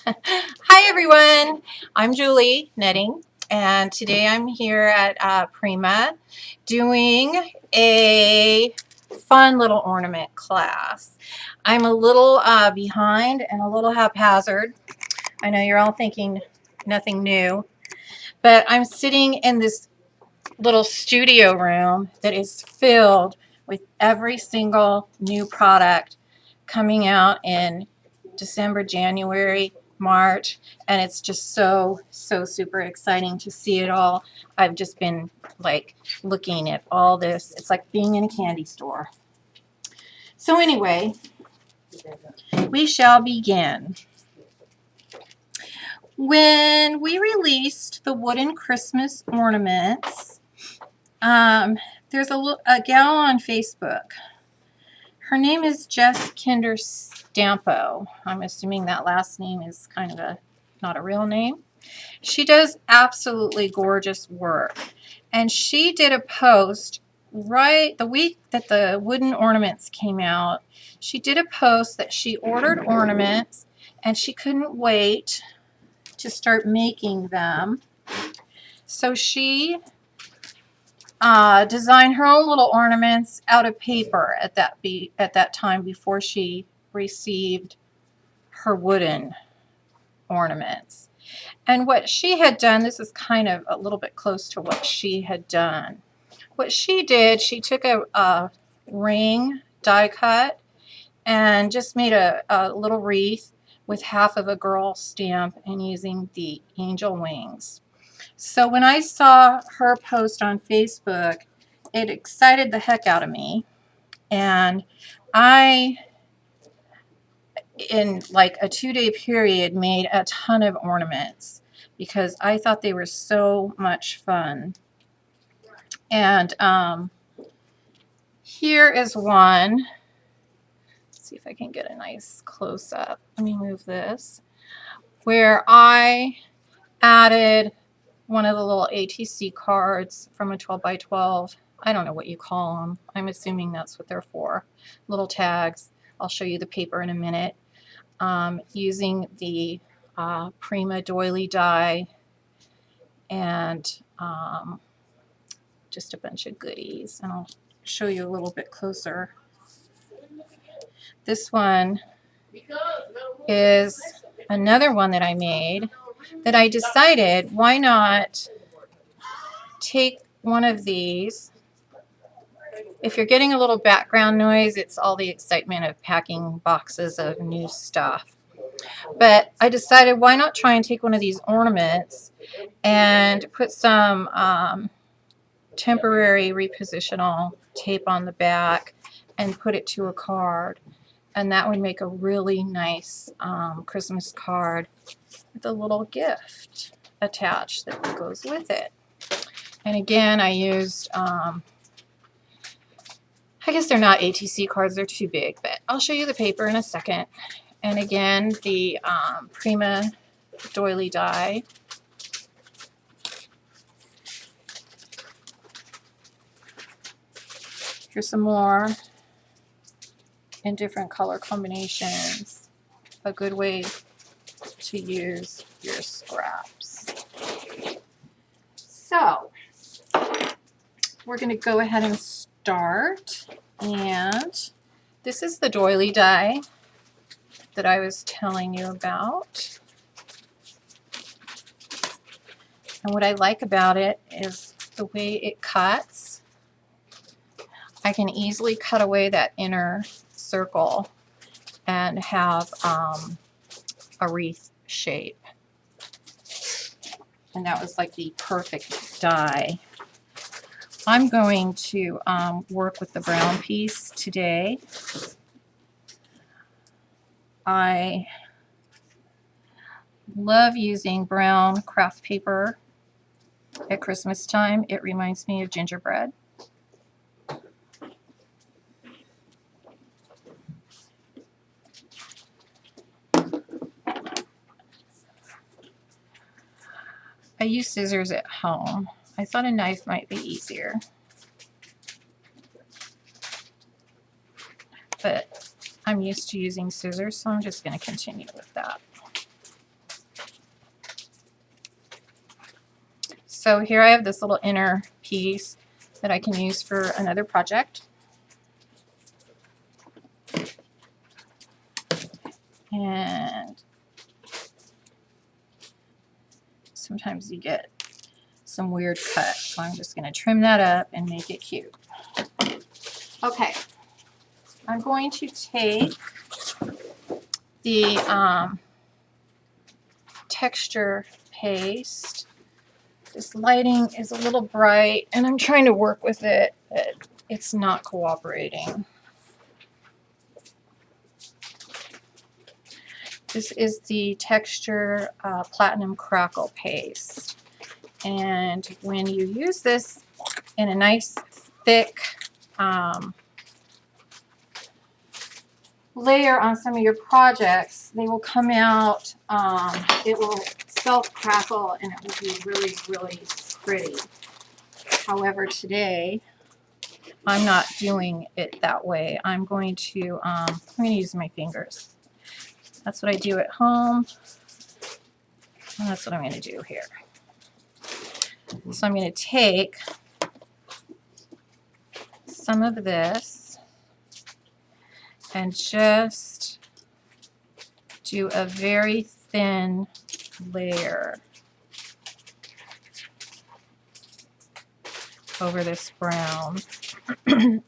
Hi everyone, I'm Julie Netting, and today I'm here at Prima doing a fun little ornament class. I'm a little behind and a little haphazard. I know you're all thinking nothing new, but I'm sitting in this little studio room that is filled with every single new product coming out in December, January, March, and it's just so super exciting to see it all. I've just been like looking at all this. It's like being in a candy store. So anyway, we shall begin. When we released the wooden Christmas ornaments, there's a gal on Facebook. Her name is Jess Kinder Stampo. I'm assuming that last name is kind of not a real name. She does absolutely gorgeous work. And she did a post right the week that the wooden ornaments came out. She did a post that she ordered ornaments and she couldn't wait to start making them. So she designed her own little ornaments out of paper at that time before she received her wooden ornaments. And what she had done, this is kind of a little bit close to what she had done. What she did, she took a ring die cut and just made a little wreath with half of a girl stamp and using the angel wings. So when I saw her post on Facebook, it excited the heck out of me. And I, in like a 2-day period, made a ton of ornaments because I thought they were so much fun. And here is one. Let's see if I can get a nice close-up. Let me move this. Where I added one of the little ATC cards from a 12 by 12. I don't know what you call them. I'm assuming that's what they're for. Little tags. I'll show you the paper in a minute. Using the Prima Doily Die and just a bunch of goodies. And I'll show you a little bit closer. This one is another one that I made that I decided why not take one of these. If you're getting a little background noise, it's all the excitement of packing boxes of new stuff. But I decided why not try and take one of these ornaments and put some temporary repositional tape on the back and put it to a card. And that would make a really nice Christmas card with a little gift attached that goes with it. And again, I used, I guess they're not ATC cards, they're too big, but I'll show you the paper in a second. And again, the Prima Doily Die. Here's some more in different color combinations. A good way to use your scraps. So, we're going to go ahead and start. And this is the Doily Die that I was telling you about. And what I like about it is the way it cuts. I can easily cut away that inner circle and have a wreath shape. And that was like the perfect die. I'm going to work with the brown piece today. I love using brown craft paper at Christmas time. It reminds me of gingerbread. I use scissors at home. I thought a knife might be easier. But I'm used to using scissors, so I'm just going to continue with that. So here I have this little inner piece that I can use for another project. And sometimes you get some weird cuts, so I'm just going to trim that up and make it cute. Okay, I'm going to take the texture paste. This lighting is a little bright, and I'm trying to work with it, but it's not cooperating. This is the texture platinum crackle paste. And when you use this in a nice thick layer on some of your projects, they will come out, it will self-crackle, and it will be really, really pretty. However, today, I'm not doing it that way. I'm going to use my fingers. That's what I do at home, and that's what I'm going to do here. So I'm going to take some of this and just do a very thin layer over this brown. And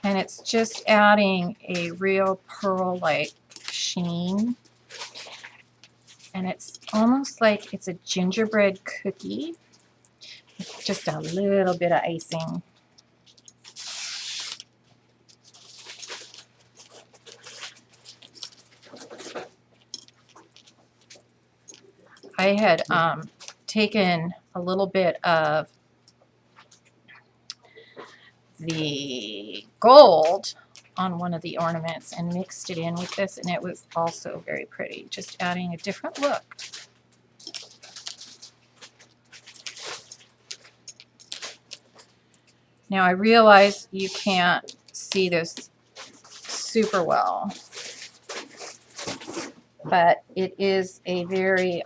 it's just adding a real pearl-like sheen. And it's almost like it's a gingerbread cookie with just a little bit of icing. I had taken a little bit of the gold on one of the ornaments and mixed it in with this, and it was also very pretty, just adding a different look. Now I realize you can't see this super well, but it is a very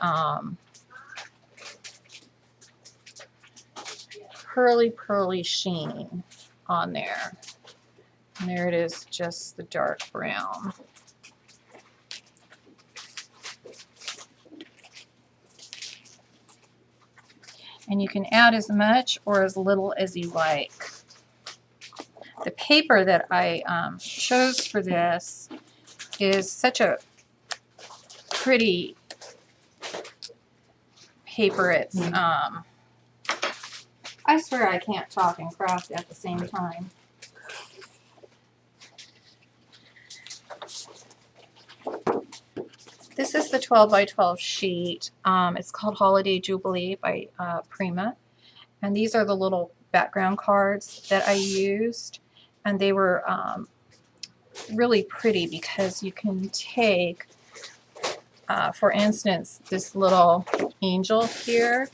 pearly sheen on there. And there it is, just the dark brown. And you can add as much or as little as you like. The paper that I chose for this is such a pretty paper. It's I swear I can't talk and craft at the same time. This is the 12 by 12 sheet. It's called Holiday Jubilee by Prima. And these are the little background cards that I used. And they were really pretty because you can take, for instance, this little angel here.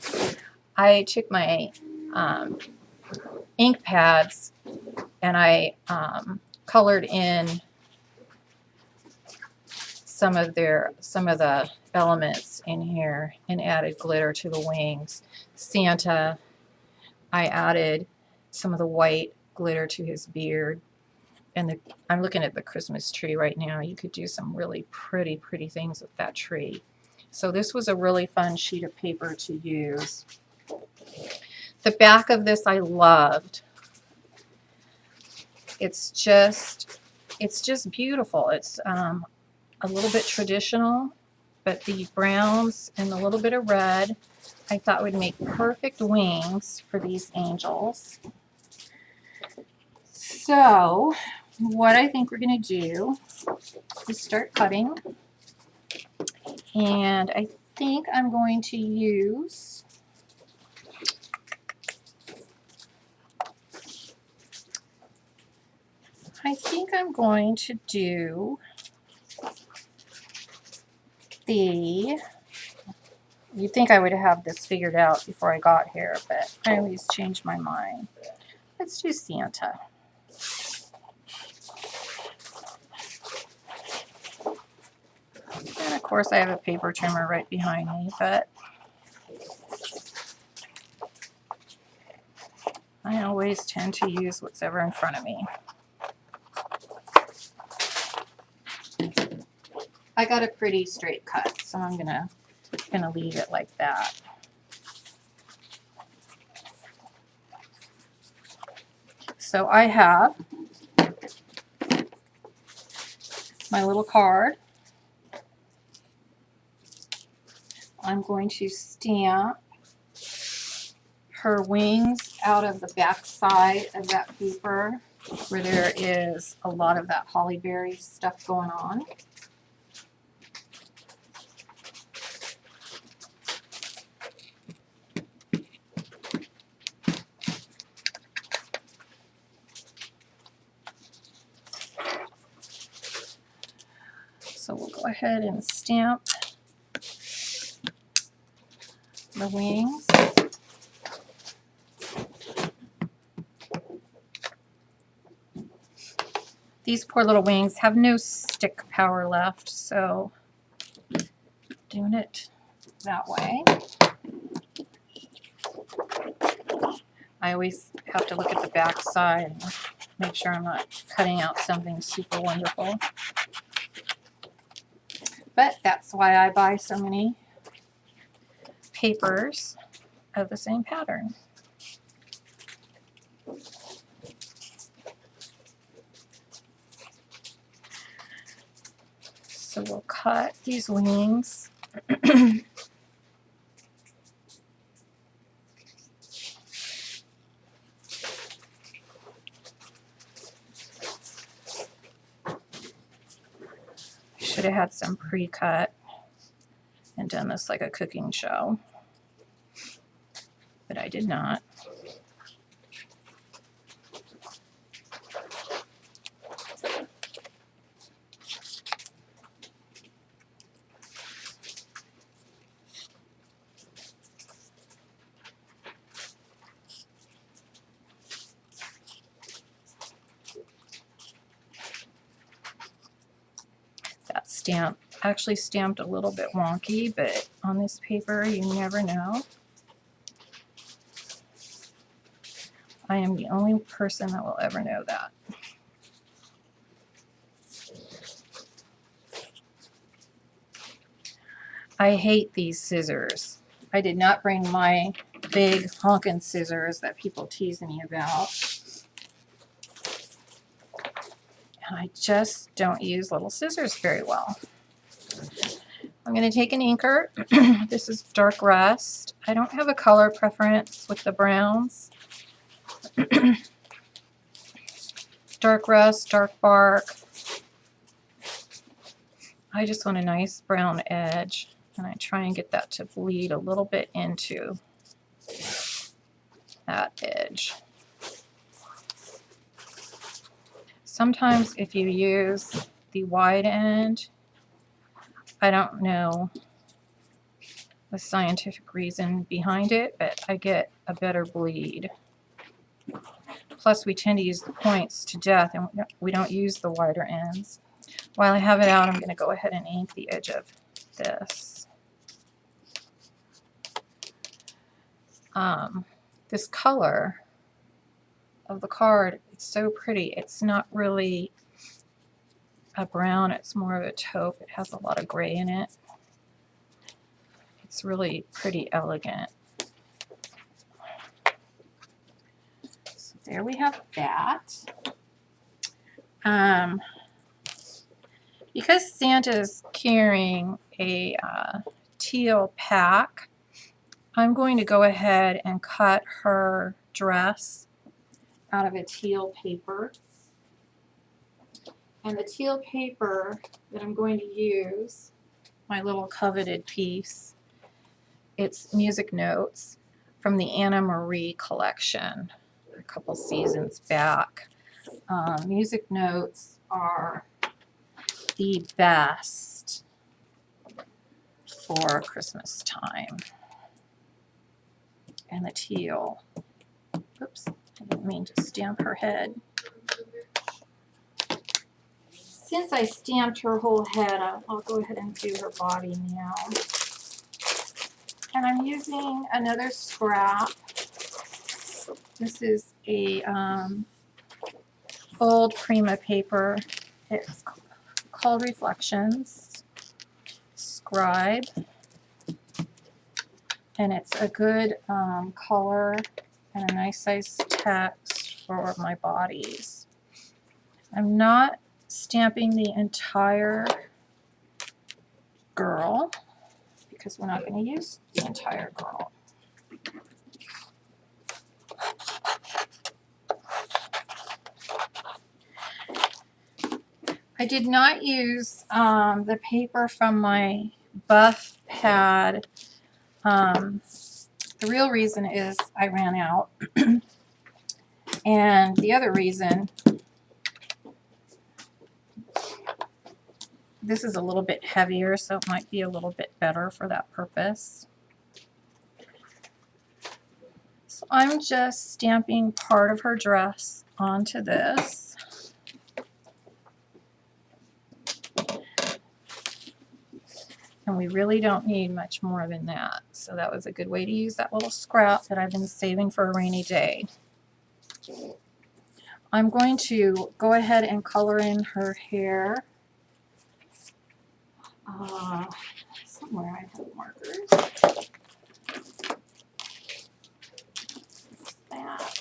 I took my ink pads and I colored in some of the elements in here and added glitter to the wings. Santa, I added some of the white glitter to his beard. And I'm looking at the Christmas tree right now. You could do some really pretty things with that tree. So this was a really fun sheet of paper to use. The back of this I loved. It's just beautiful. It's a little bit traditional, but the browns and a little bit of red I thought would make perfect wings for these angels. So what I think we're going to do is start cutting, and I think I'm going to use do you'd think I would have this figured out before I got here, but I always change my mind. Let's do Santa. And of course I have a paper trimmer right behind me, but I always tend to use what's ever in front of me. I got a pretty straight cut, so I'm gonna leave it like that. So I have my little card. I'm going to stamp her wings out of the back side of that paper where there is a lot of that holly berry stuff going on. So we'll go ahead and stamp the wings. These poor little wings have no stick power left, so doing it that way. I always have to look at the back side and make sure I'm not cutting out something super wonderful. But that's why I buy so many papers of the same pattern. So we'll cut these wings. Should have had some pre-cut and done this like a cooking show, but I did not. That stamp actually stamped a little bit wonky, but on this paper you never know. I am the only person that will ever know that. I hate these scissors. I did not bring my big honkin' scissors that people tease me about. And I just don't use little scissors very well. I'm going to take an inker. This is dark rust. I don't have a color preference with the browns. Dark rust, dark bark. I just want a nice brown edge, and I try and get that to bleed a little bit into that edge. Sometimes if you use the wide end, I don't know the scientific reason behind it, but I get a better bleed. Plus we tend to use the points to death, and we don't use the wider ends. While I have it out, I'm going to go ahead and ink the edge of this. This color of the card, it's so pretty. It's not really a brown, it's more of a taupe. It has a lot of gray in it. It's really pretty elegant. So there we have that. Because Santa's carrying a teal pack, I'm going to go ahead and cut her dress out of a teal paper. And the teal paper that I'm going to use, my little coveted piece, it's music notes from the Anna Marie collection a couple seasons back. Music notes are the best for Christmas time. And the teal, oops, I didn't mean to stamp her head. Since I stamped her whole head, I'll go ahead and do her body now. And I'm using another scrap This is a old Prima paper. It's called Reflections Scribe, and it's a good color and a nice size text for my bodies. I'm not stamping the entire girl because we're not going to use the entire girl. I did not use the paper from my buff pad. The real reason is I ran out. And the other reason, this is a little bit heavier, so it might be a little bit better for that purpose. So I'm just stamping part of her dress onto this. And we really don't need much more than that. So that was a good way to use that little scrap that I've been saving for a rainy day. I'm going to go ahead and color in her hair. Somewhere I have markers. That.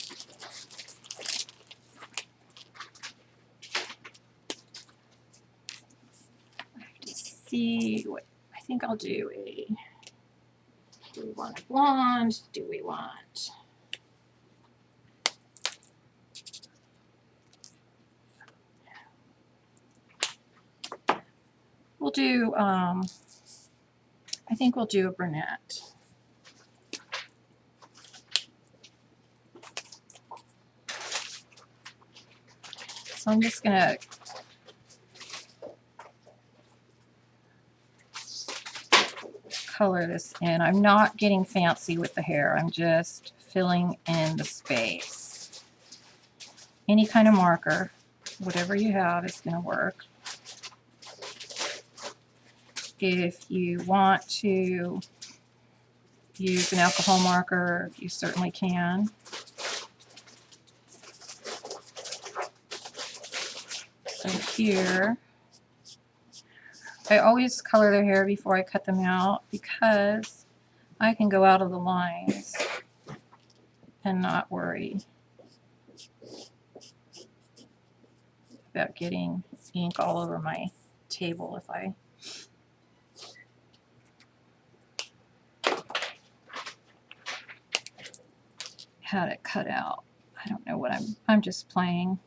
I have to see what I think I'll do. Do we want a blonde? Do we want? We'll do, I think we'll do a brunette. So I'm just going to color this in. I'm not getting fancy with the hair. I'm just filling in the space. Any kind of marker, whatever you have is going to work. If you want to use an alcohol marker, you certainly can. So here, I always color their hair before I cut them out because I can go out of the lines and not worry about getting ink all over my table if I had it cut out. I don't know what I'm just playing.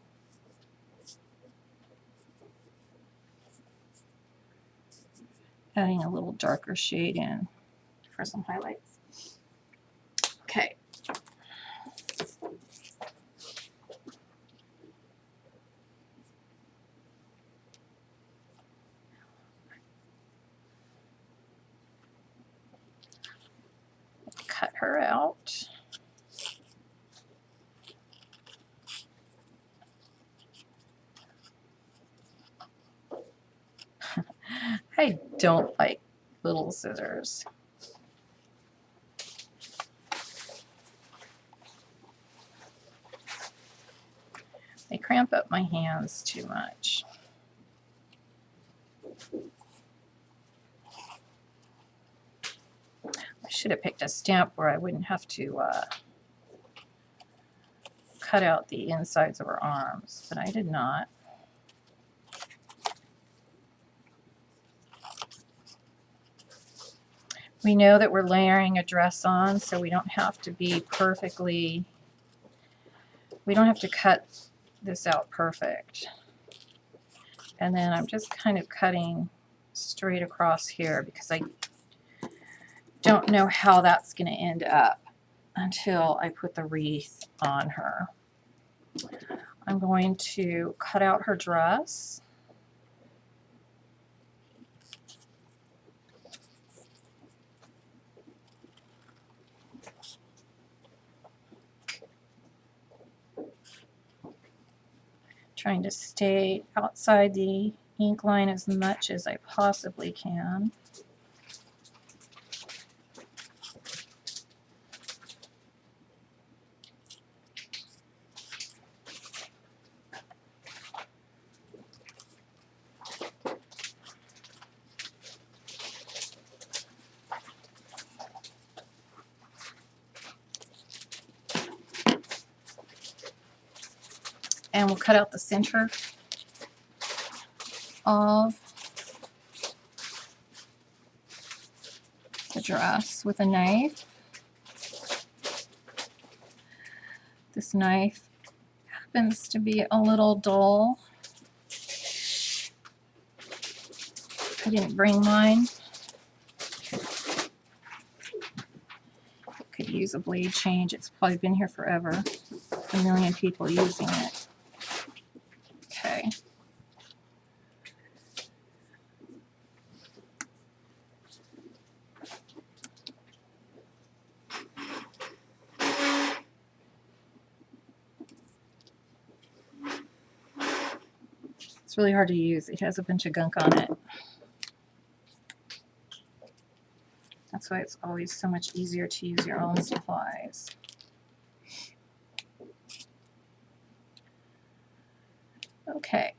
Adding a little darker shade in for some highlights. Okay. Cut her out. I don't like little scissors. They cramp up my hands too much. I should have picked a stamp where I wouldn't have to cut out the insides of her arms, but I did not. We know that we're layering a dress on, so we don't have to be perfectly, we don't have to cut this out perfect. And then I'm just kind of cutting straight across here because I don't know how that's going to end up until I put the wreath on her. I'm going to cut out her dress. Trying to stay outside the ink line as much as I possibly can. And we'll cut out the center of the dress with a knife. This knife happens to be a little dull. I didn't bring mine. Could use a blade change. It's probably been here forever. A million people using it. Okay. It's really hard to use. It has a bunch of gunk on it. That's why it's always so much easier to use your own supplies. Okay.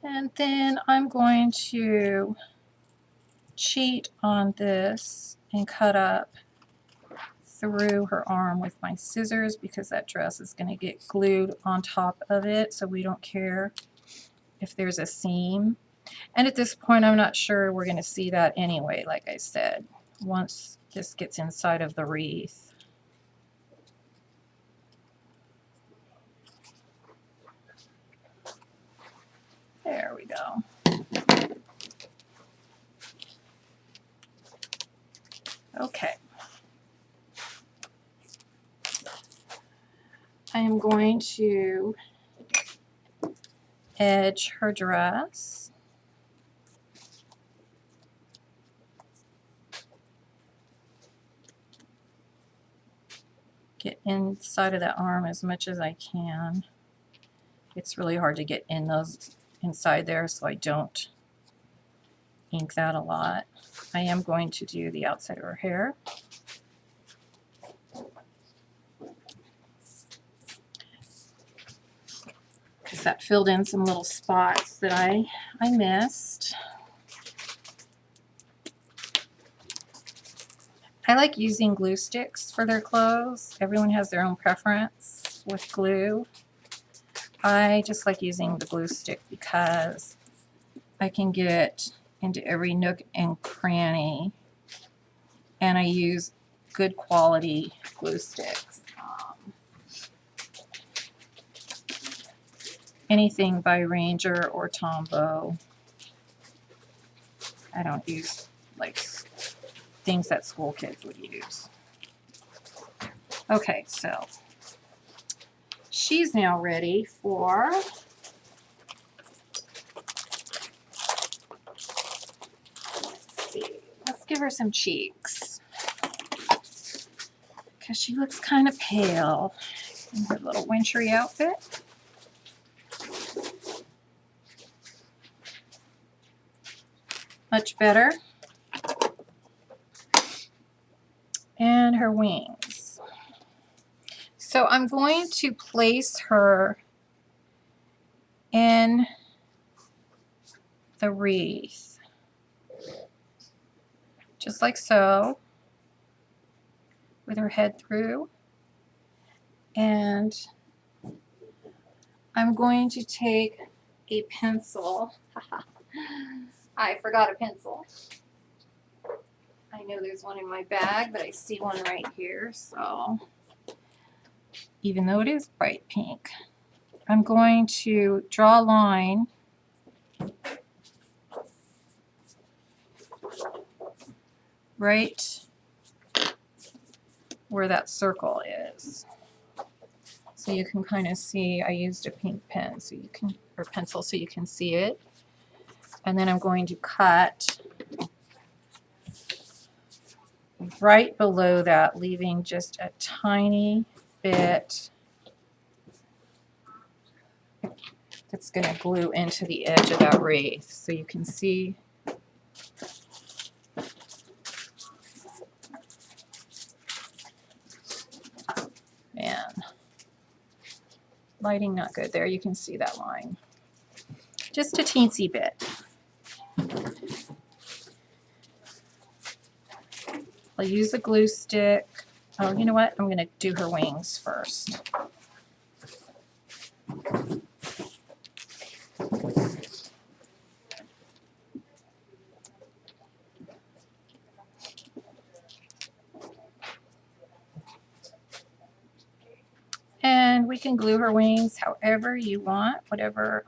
And then I'm going to cheat on this and cut up through her arm with my scissors because that dress is going to get glued on top of it, so we don't care if there's a seam. And at this point, I'm not sure we're going to see that anyway, like I said, once this gets inside of the wreath. There we go. Okay. I am going to edge her dress. Get inside of that arm as much as I can. It's really hard to get in those inside there, so I don't ink that a lot. I am going to do the outside of her hair. Because that filled in some little spots that I missed. I like using glue sticks for their clothes. Everyone has their own preference with glue. I just like using the glue stick because I can get into every nook and cranny, and I use good quality glue sticks. Anything by Ranger or Tombow. I don't use like things that school kids would use. Okay, so she's now ready for let's give her some cheeks because she looks kind of pale in her little wintry outfit. Much better. And her wings. So I'm going to place her in the wreath, just like so, with her head through. And I'm going to take a pencil. I forgot a pencil. I know there's one in my bag, but I see one right here, so even though it is bright pink, I'm going to draw a line right where that circle is. So you can kind of see, I used a pink pen so you can, or pencil, so you can see it. And then I'm going to cut right below that, leaving just a tiny bit that's going to glue into the edge of that wreath. So you can see lighting not good there. You can see that line. Just a teensy bit. I'll use a glue stick Oh, you know what? I'm going to do her wings first. And we can glue her wings however you want, whatever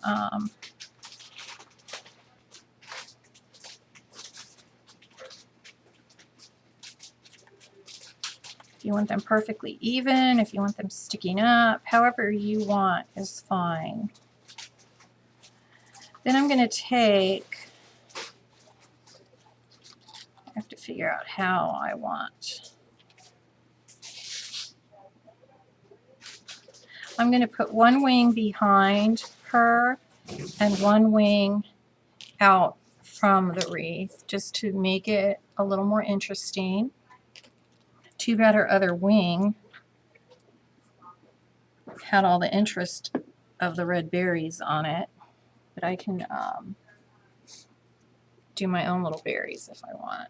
if you want them perfectly even, if you want them sticking up, however you want is fine. Then I'm going to take, I have to figure out how I want. I'm going to put one wing behind her and one wing out from the wreath just to make it a little more interesting. Too bad her other wing had all the interest of the red berries on it, but I can do my own little berries if I want.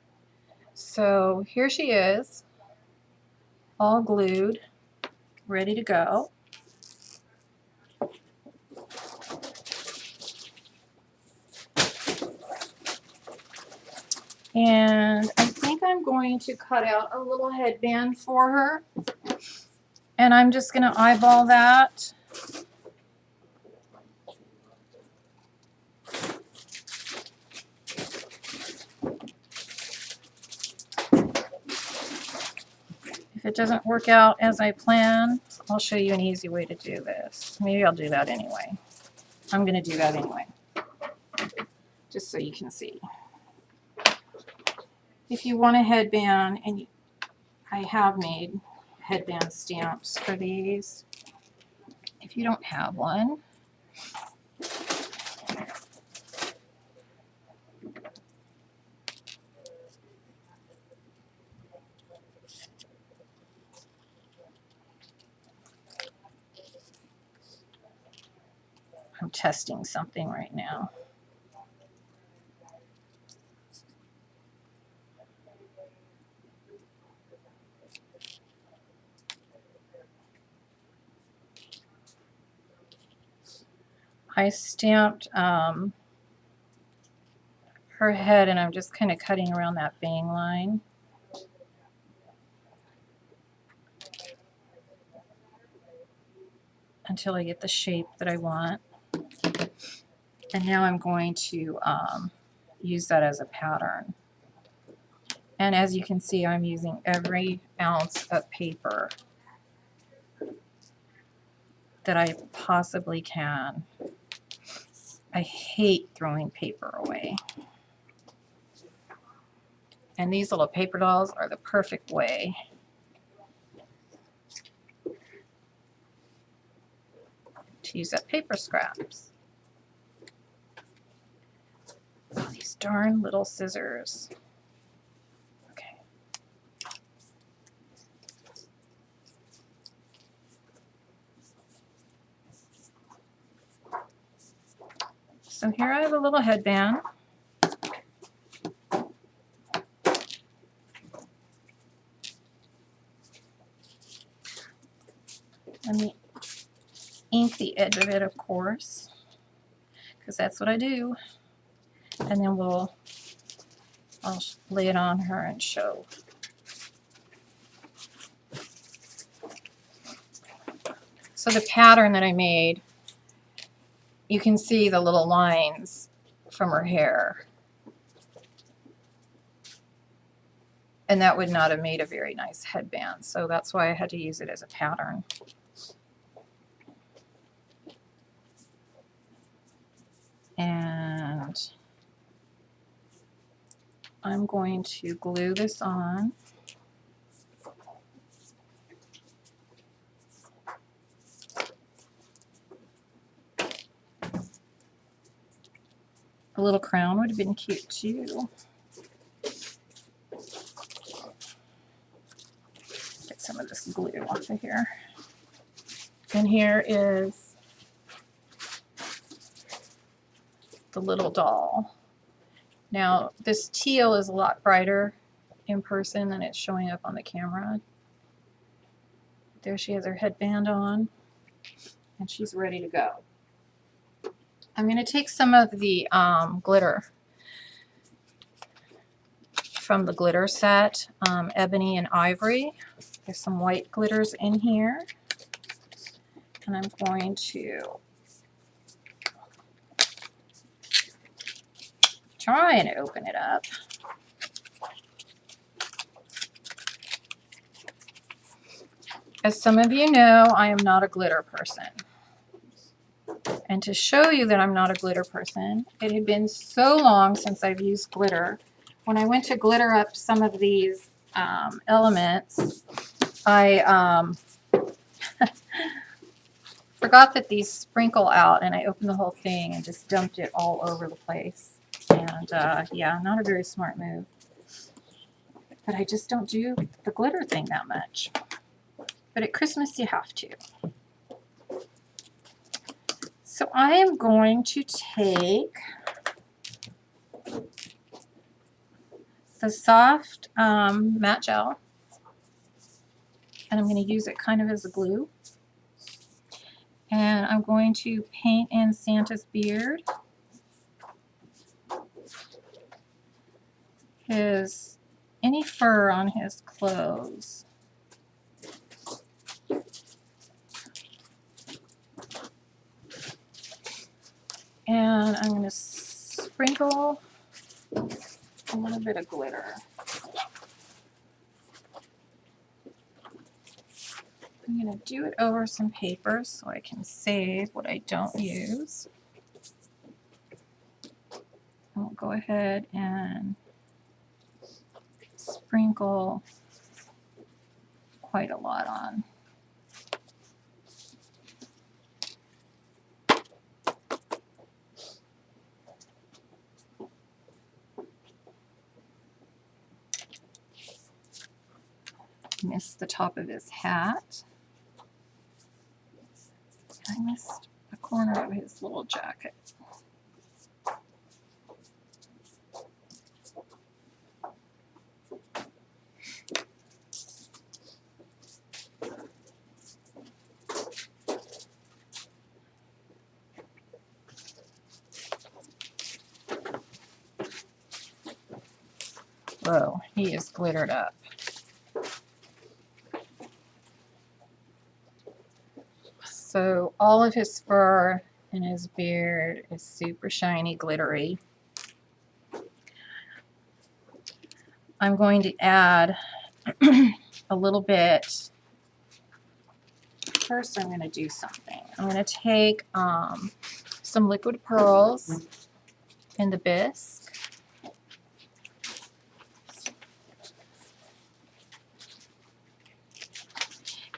So here she is, all glued, ready to go. And I think I'm going to cut out a little headband for her. And I'm just going to eyeball that. If it doesn't work out as I plan, I'll show you an easy way to do this. Maybe I'll do that anyway. I'm going to do that anyway, just so you can see. If you want a headband, and I have made headband stamps for these. If you don't have one, I'm testing something right now. I stamped her head, and I'm just kind of cutting around that bang line. Until I get the shape that I want. And now I'm going to use that as a pattern. And as you can see, I'm using every ounce of paper that I possibly can. I hate throwing paper away. And these little paper dolls are the perfect way to use up paper scraps. Oh, these darn little scissors. Okay. So here I have a little headband. Let me ink the edge of it, of course, because that's what I do. And then I'll lay it on her and show. So the pattern that I made, you can see the little lines from her hair. And that would not have made a very nice headband. So that's why I had to use it as a pattern. And I'm going to glue this on. A little crown would have been cute too. Get some of this glue off of here. And here is the little doll. Now this teal is a lot brighter in person than it's showing up on the camera. There she has her headband on, and she's ready to go. I'm going to take some of the glitter from the glitter set, Ebony and Ivory. There's some white glitters in here, and I'm going to try and open it up. As some of you know, I am not a glitter person. And to show you that I'm not a glitter person, it had been so long since I've used glitter. When I went to glitter up some of these elements, I forgot that these sprinkle out, and I opened the whole thing and just dumped it all over the place. And yeah, not a very smart move. But I just don't do the glitter thing that much. But at Christmas you have to. So I am going to take the soft matte gel, and I'm going to use it kind of as a glue. And I'm going to paint in Santa's beard, any fur on his clothes. And I'm going to sprinkle a little bit of glitter. I'm going to do it over some paper so I can save what I don't use. I'll go ahead and sprinkle quite a lot on. Missed the top of his hat. I missed a corner of his little jacket. Whoa, he is glittered up. So all of his fur and his beard is super shiny, glittery. I'm going to add a little bit. First, I'm going to do something. I'm going to take some liquid pearls in the bisque.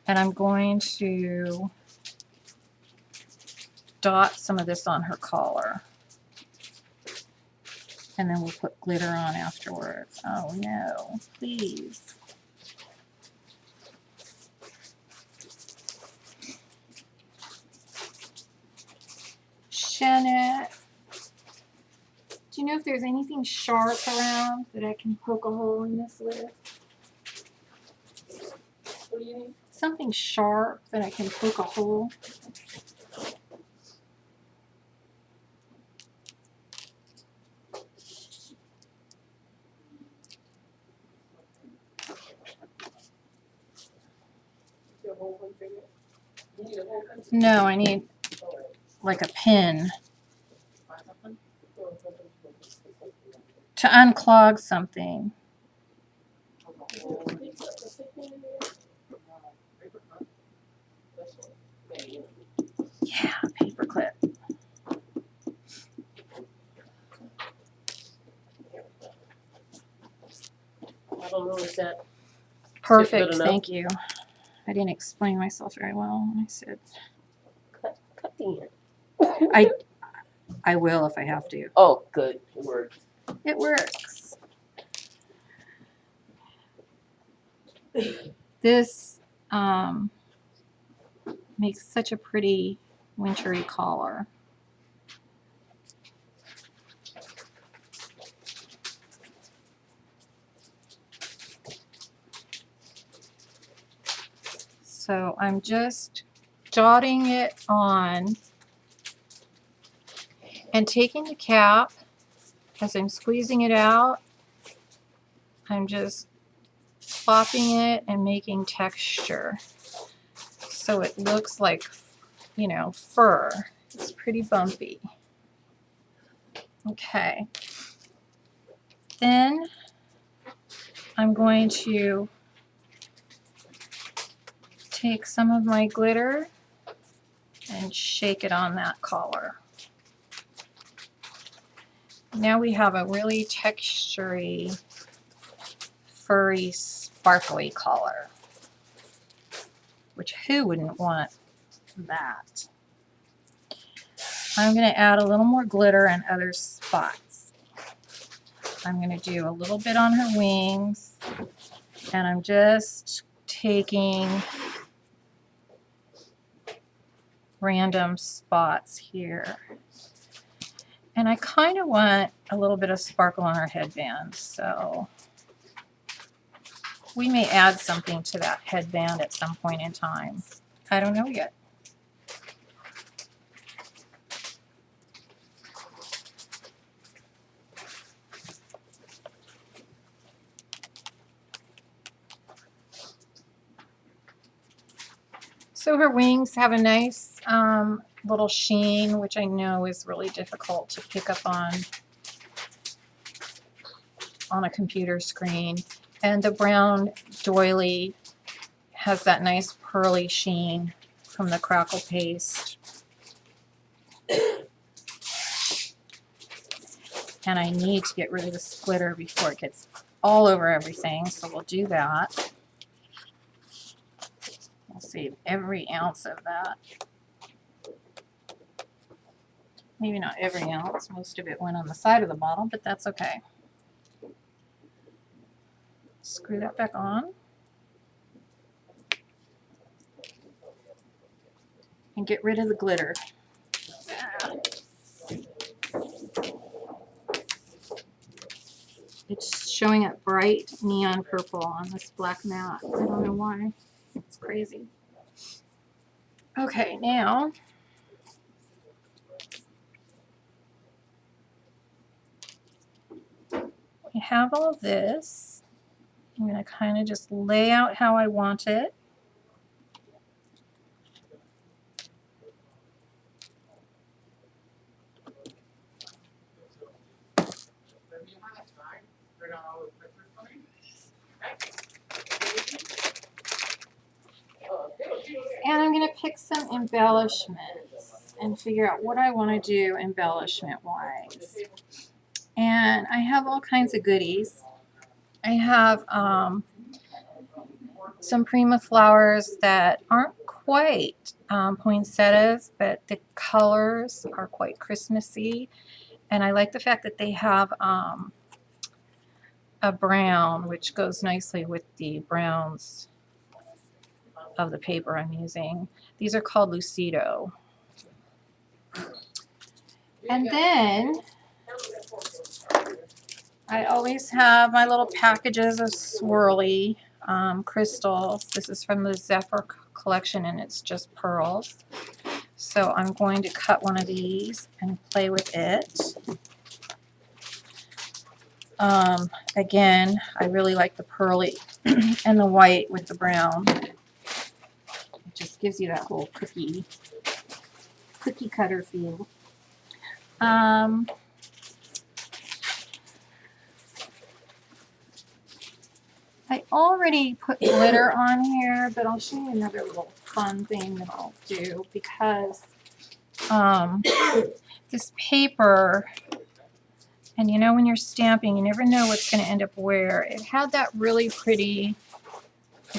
And I'm going to dot some of this on her collar. And then we'll put glitter on afterwards. Oh no, please. Shannon, do you know if there's anything sharp around that I can poke a hole in this with? What do you need? Something sharp that I can poke a hole. No, I need like a pin to unclog something. Yeah, paper clip. I don't know, is that Perfect, thank you. I didn't explain myself very well when I said cut the end? I will if I have to. Oh, good. It worked. It works. This makes such a pretty wintry collar. So I'm just dotting it on and taking the cap as I'm squeezing it out. I'm just plopping it and making texture so it looks like, you know, fur. It's pretty bumpy. Okay. Then I'm going to take some of my glitter and shake it on that collar. Now we have a really textury, furry, sparkly collar, which who wouldn't want that? I'm going to add a little more glitter in other spots. I'm going to do a little bit on her wings, and I'm just taking random spots here. And I kind of want a little bit of sparkle on her headband, so we may add something to that headband at some point in time. I don't know yet. So her wings have a nice little sheen, which I know is really difficult to pick up on a computer screen. And the brown doily has that nice pearly sheen from the crackle paste. And I need to get rid of this glitter before it gets all over everything, so we'll do that. We'll save every ounce of that. Maybe not every ounce, most of it went on the side of the bottle, but that's okay. Screw that back on. And get rid of the glitter. It's showing up bright neon purple on this black mat. I don't know why. It's crazy. Okay, now we have all of this. I'm going to kind of just lay out how I want it. And I'm going to pick some embellishments and figure out what I want to do embellishment-wise. And I have all kinds of goodies. I have some Prima flowers that aren't quite poinsettias, but the colors are quite Christmassy. And I like the fact that they have a brown, which goes nicely with the browns of the paper I'm using. These are called Lucido. And then I always have my little packages of swirly crystals. This is from the Zephyr collection, and it's just pearls. So I'm going to cut one of these and play with it. Again, I really like the pearly and the white with the brown. It just gives you that whole cookie cutter feel. I already put glitter on here, but I'll show you another little fun thing that I'll do, because this paper, and you know when you're stamping, you never know what's going to end up where. It had that really pretty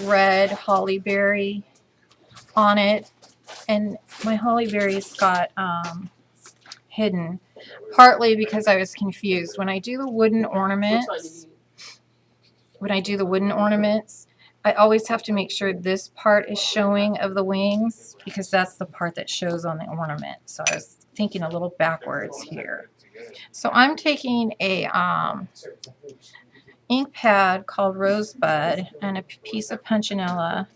red holly berry on it, and my holly berries got hidden, partly because I was confused. When I do the wooden ornaments, I always have to make sure this part is showing of the wings, because that's the part that shows on the ornament. So I was thinking a little backwards here. So I'm taking a ink pad called Rosebud and a piece of punchinella,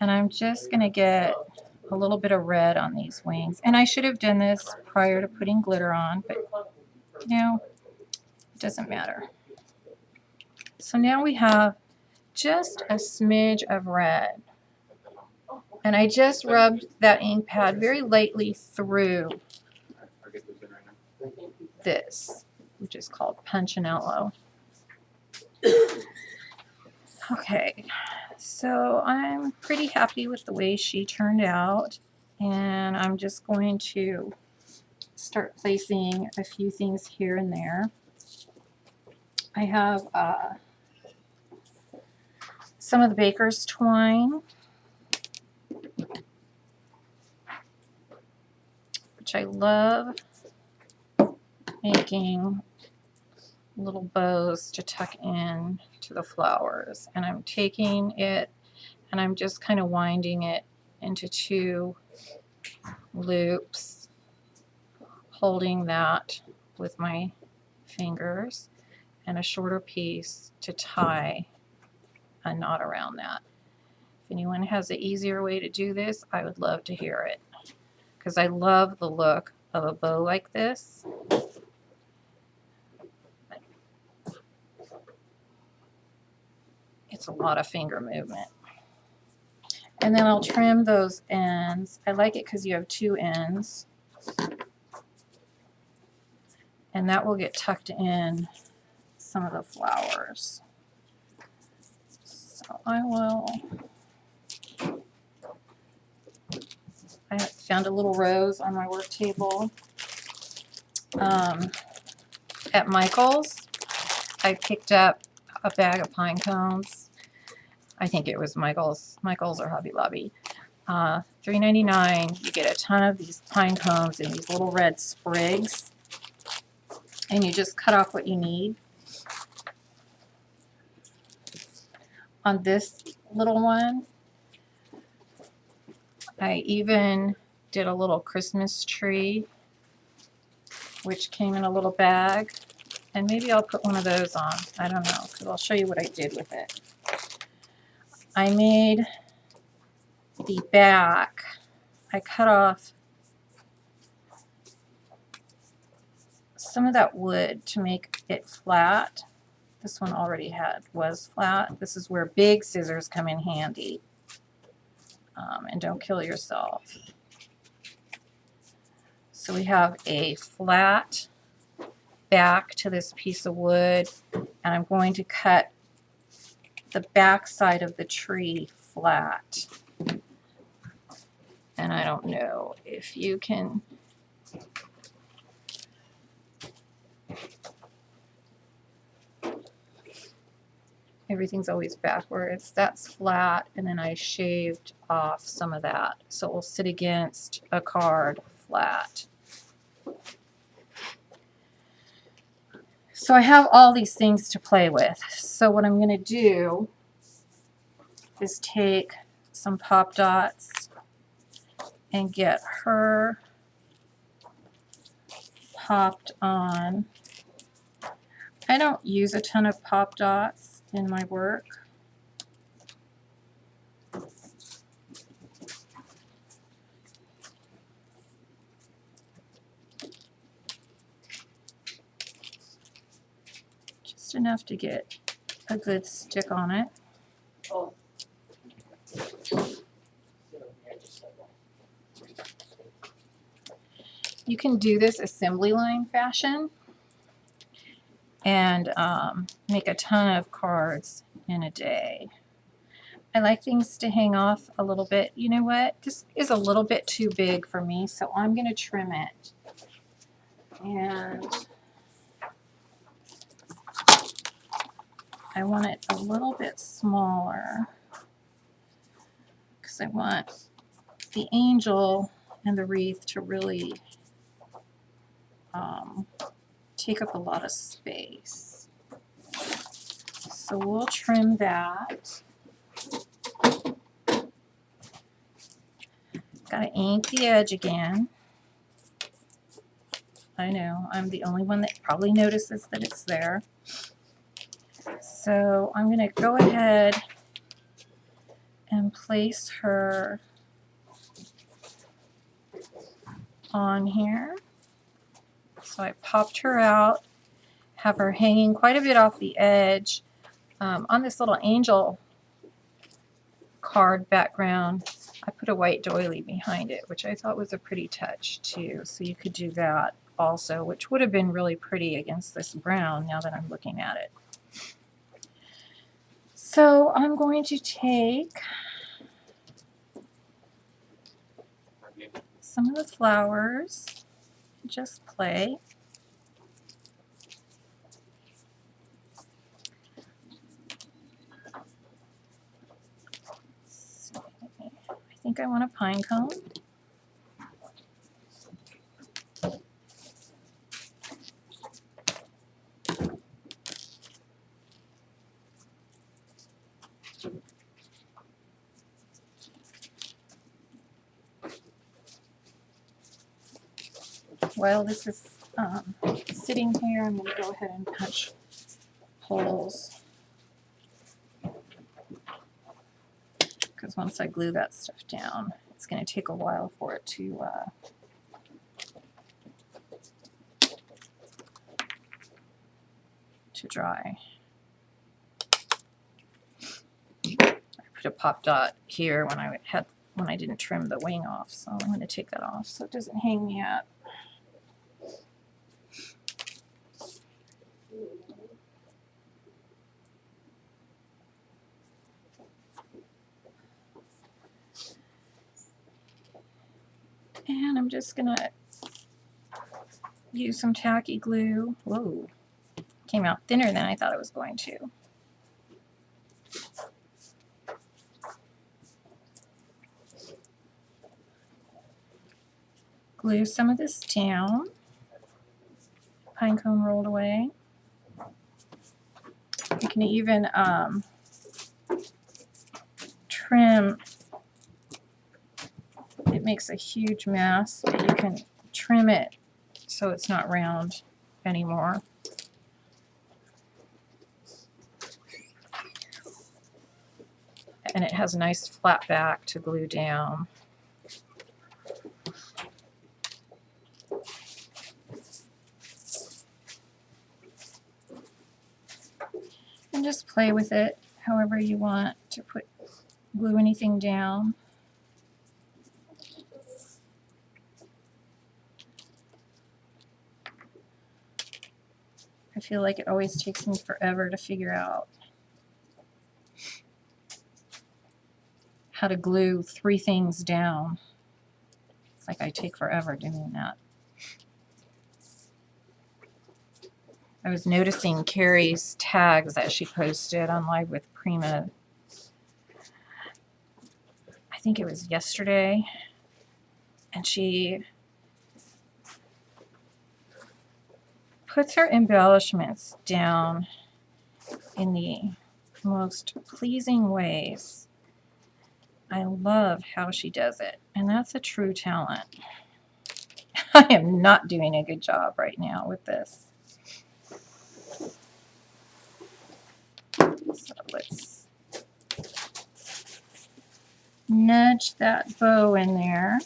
And I'm just going to get a little bit of red on these wings. And I should have done this prior to putting glitter on, but you know, it doesn't matter. So now we have just a smidge of red. And I just rubbed that ink pad very lightly through this, which is called Punchinello. Okay, so I'm pretty happy with the way she turned out, and I'm just going to start placing a few things here and there. I have some of the baker's twine, which I love making little bows to tuck in to the flowers. And I'm taking it and I'm just kind of winding it into 2 loops, holding that with my fingers, and a shorter piece to tie a knot around that. If anyone has an easier way to do this, I would love to hear it, because I love the look of a bow like this. It's a lot of finger movement. And then I'll trim those ends. I like it because you have 2 ends. And that will get tucked in some of the flowers. So I found a little rose on my work table. At Michael's, I picked up a bag of pine cones. I think it was Michael's or Hobby Lobby. $3.99. You get a ton of these pine cones and these little red sprigs, and you just cut off what you need. On this little one, I even did a little Christmas tree, which came in a little bag, and maybe I'll put one of those on. I don't know, because I'll show you what I did with it. I made the back, I cut off some of that wood to make it flat. This one already was flat. This is where big scissors come in handy. And don't kill yourself. So we have a flat back to this piece of wood, and I'm going to cut the back side of the tree flat. And I don't know if you can everything's always backwards. That's flat, and then I shaved off some of that so it will sit against a card flat. So I have all these things to play with. So what I'm going to do is take some pop dots and get her popped on. I don't use a ton of pop dots in my work. Just enough to get a good stick on it. Oh. You can do this assembly line fashion and make a ton of cards in a day. I like things to hang off a little bit. You know what? This is a little bit too big for me, so I'm going to trim it. And I want it a little bit smaller because I want the angel and the wreath to really take up a lot of space. So we'll trim that. Got to ink the edge again. I know, I'm the only one that probably notices that it's there. So I'm going to go ahead and place her on here. So I popped her out, have her hanging quite a bit off the edge on this little angel card background. I put a white doily behind it, which I thought was a pretty touch too. So you could do that also, which would have been really pretty against this brown now that I'm looking at it. So I'm going to take some of the flowers, just play. I think I want a pine cone. While this is sitting here, I'm going to go ahead and punch holes, because once I glue that stuff down, it's going to take a while for it to dry. I put a pop dot here when I didn't trim the wing off, so I'm going to take that off so it doesn't hang me up. And I'm just going to use some tacky glue. Whoa, came out thinner than I thought it was going to. Glue some of this down. Pine cone rolled away. You can even trim. It makes a huge mess, but you can trim it so it's not round anymore. And it has a nice flat back to glue down. And just play with it however you want to glue anything down. I feel like it always takes me forever to figure out how to glue 3 things down. It's like I take forever doing that. I was noticing Carrie's tags that she posted on Live with Prima. I think it was yesterday. And she puts her embellishments down in the most pleasing ways. I love how she does it. And that's a true talent. I am not doing a good job right now with this. So let's nudge that bow in there.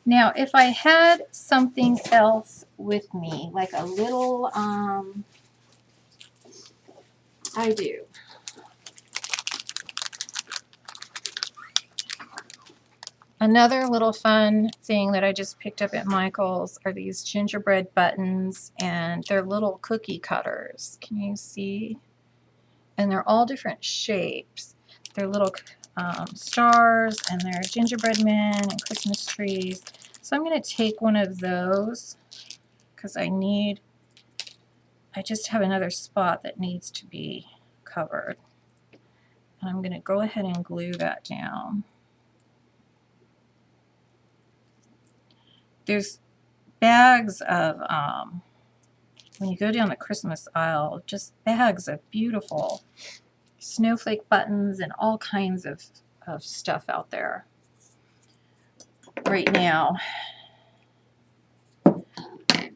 Now, if I had something else with me, like a little, I do. Another little fun thing that I just picked up at Michael's are these gingerbread buttons, and they're little cookie cutters. Can you see? And they're all different shapes. They're little stars, and they're gingerbread men and Christmas trees. So I'm going to take one of those because I just have another spot that needs to be covered. And I'm going to go ahead and glue that down. There's bags of, when you go down the Christmas aisle, just bags of beautiful snowflake buttons and all kinds of stuff out there right now. I'm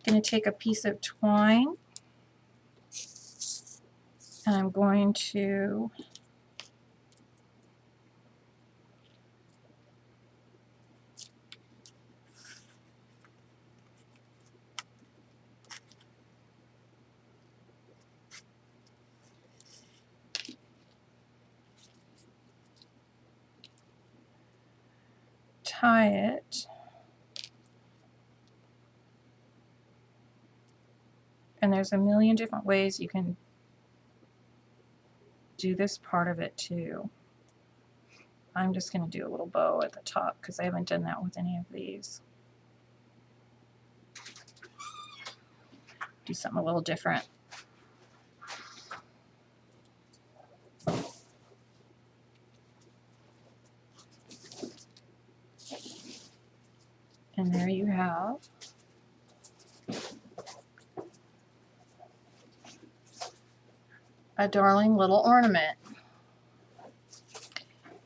going to take a piece of twine and I'm going to tie it. And there's a million different ways you can do this part of it too. I'm just going to do a little bow at the top because I haven't done that with any of these. Do something a little different. And there you have a darling little ornament.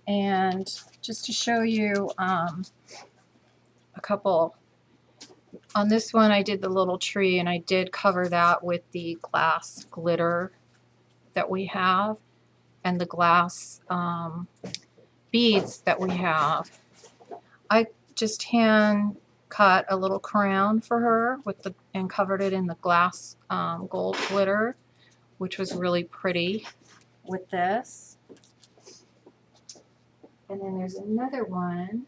And just to show you a couple, on this one I did the little tree and I did cover that with the glass glitter that we have and the glass beads that we have. I just hand cut a little crown for her with the and covered it in the glass gold glitter, which was really pretty with this. And then there's another one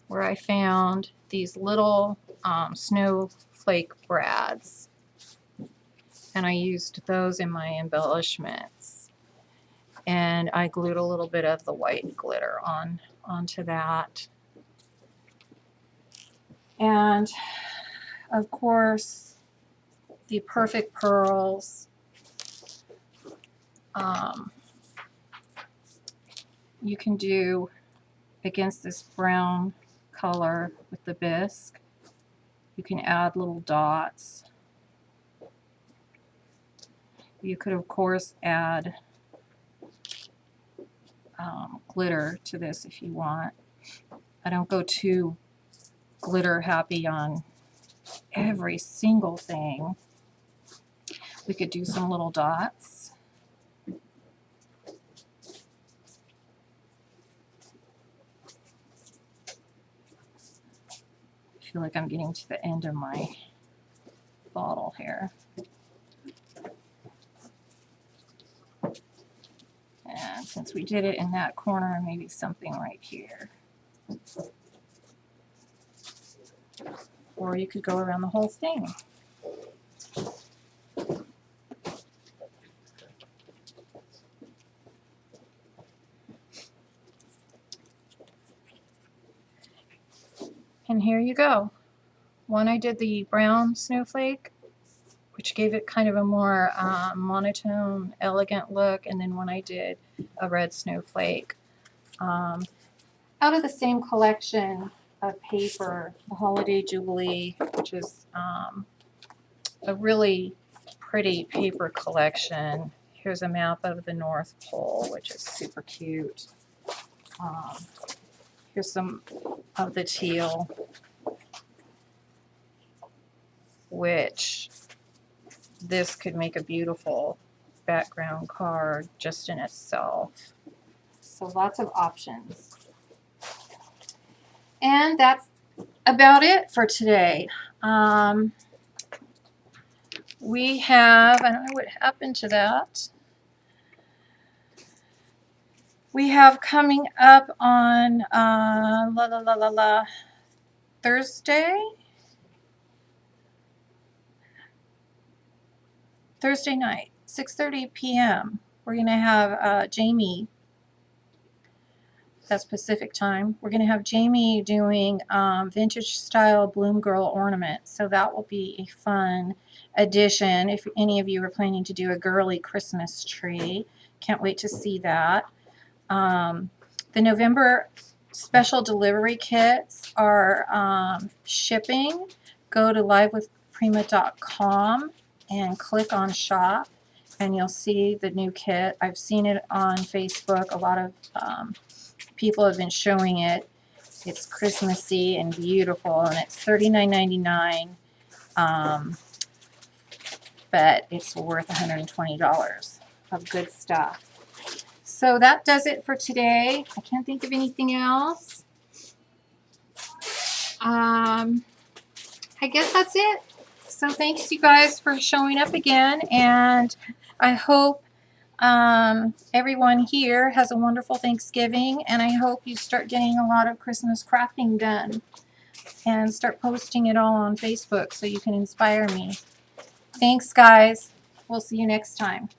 where I found these little snowflake brads, and I used those in my embellishments, and I glued a little bit of the white glitter onto that. And of course the perfect pearls. You can do against this brown color with the bisque. You can add little dots. You could of course add glitter to this if you want. I don't go too glitter happy on every single thing. We could do some little dots. I feel like I'm getting to the end of my bottle here. And since we did it in that corner, maybe something right here. Or you could go around the whole thing. And here you go. One, I did the brown snowflake, which gave it kind of a more monotone, elegant look, and then one I did a red snowflake. Out of the same collection of paper, the Holiday Jubilee, which is a really pretty paper collection. Here's a map of the North Pole, which is super cute. Here's some of the teal, which this could make a beautiful background card just in itself. So lots of options. And that's about it for today. We have, I don't know what happened to that. We have coming up on Thursday night, 6:30 p.m. We're going to have Jamie. That's Pacific time. We're going to have Jamie doing vintage style Bloom Girl ornaments. So that will be a fun addition if any of you are planning to do a girly Christmas tree. Can't wait to see that. The November special delivery kits are shipping. Go to livewithprima.com and click on shop and you'll see the new kit. I've seen it on Facebook. A lot of people have been showing it. It's Christmassy and beautiful, and it's $39.99, but it's worth $120 of good stuff. So that does it for today. I can't think of anything else. I guess that's it. So thanks you guys for showing up again, and I hope Everyone here has a wonderful Thanksgiving, and I hope you start getting a lot of Christmas crafting done and start posting it all on Facebook so you can inspire me. Thanks, guys. We'll see you next time.